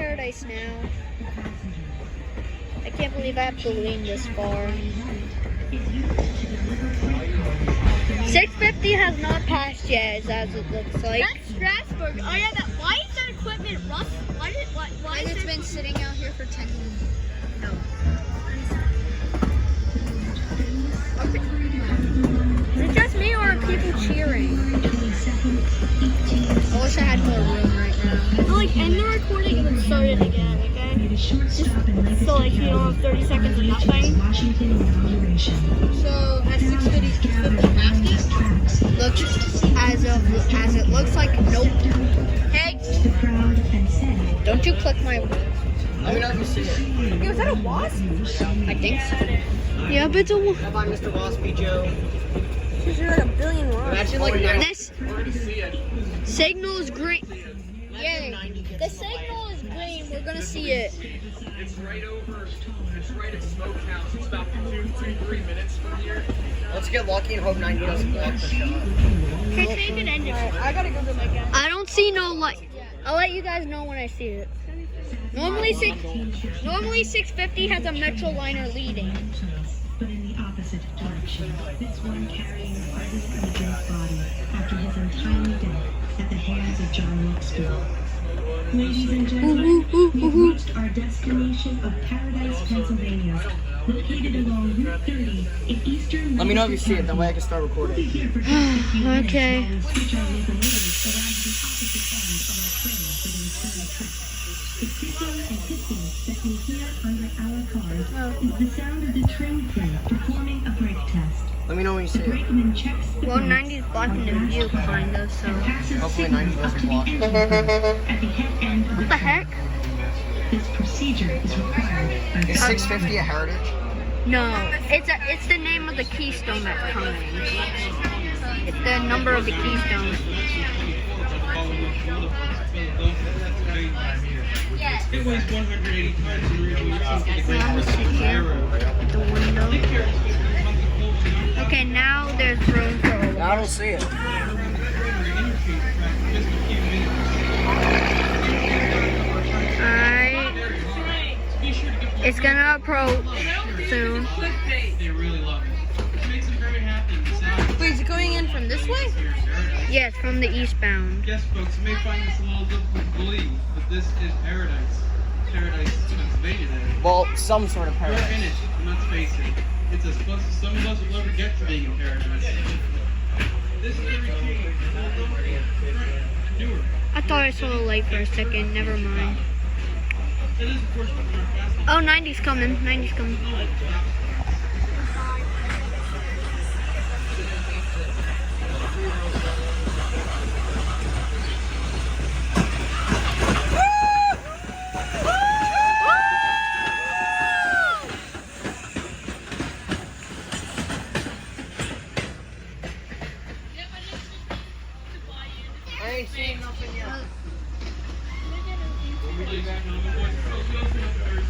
Paradise now. I can't believe I have to lean this far. 650 has not passed yet, as it looks like. That's Strasbourg. Oh yeah, why is that equipment rough? Why Because it's been sitting out here for 10 minutes. No. Is it just me or are people cheering? I wish I had more room right now. So like end the recording and then start it again, okay? Just so like you don't have 30 seconds of nothing. So at 6:50 looks as it looks like nope. Hey, don't you click my? Let me know if you see it. Yo, is that a wasp? I think so. Yeah, but it's a. How about Mr. Waspy Joe? There's like a billion wasps. Imagine like This signal is green. Yay! The signal is green. We're gonna see it. It's right at Smokehouse. It's about 2-3 minutes from here. Let's get lucky and hope 90 doesn't block the shot. Okay, so you can end it. I gotta go get my gun. I don't see no light. I'll let you guys know when I see it. Normally 650 has a Metro liner leading. But in the opposite direction. This one carrying Artis Adrian's body after his untimely death at the hands of John Wilkesboro. Ladies and gentlemen, we've reached our destination of Paradise, Pennsylvania, located along Route 30 in eastern. Let me know if you see it, that way I can start We'll be recording. here for just a few minutes Okay. while we switch our locomotives around to the opposite end of our train for the return trip. The sizzling and hissing that you hear under our cars is the sound of the train crew performing a brake test. Let me know when you The see it. brakeman checks the Well, brakes 90's blocking the view, kind of. So and passes Hopefully signals 90 up to doesn't the block. engine at the head end of what the heck? This procedure is required by Is 650 a heritage? No, it's the name of the keystone that's coming. It's the number of the keystone. It weighs 180 tons and originally So I'm gonna sit here at the window. Okay, now there's room for a I don't see it. Alright. It's gonna approach soon. They really love it. It makes them very happy. Wait, is it going in from this way? Yes, from the eastbound. Yes, folks, you may find this a little difficult to believe, but this is paradise. Paradise, Pennsylvania, that is. Well, some sort of We're in paradise. it, and let's face it. It's as close as some of us will ever get to being in paradise. This is the retreat. Newark. I thought I saw the light for a second. Never mind. It is, of course, fast. Oh, 90's coming. 90's coming. I ain't seen nothing yet. We'll be back on the voice.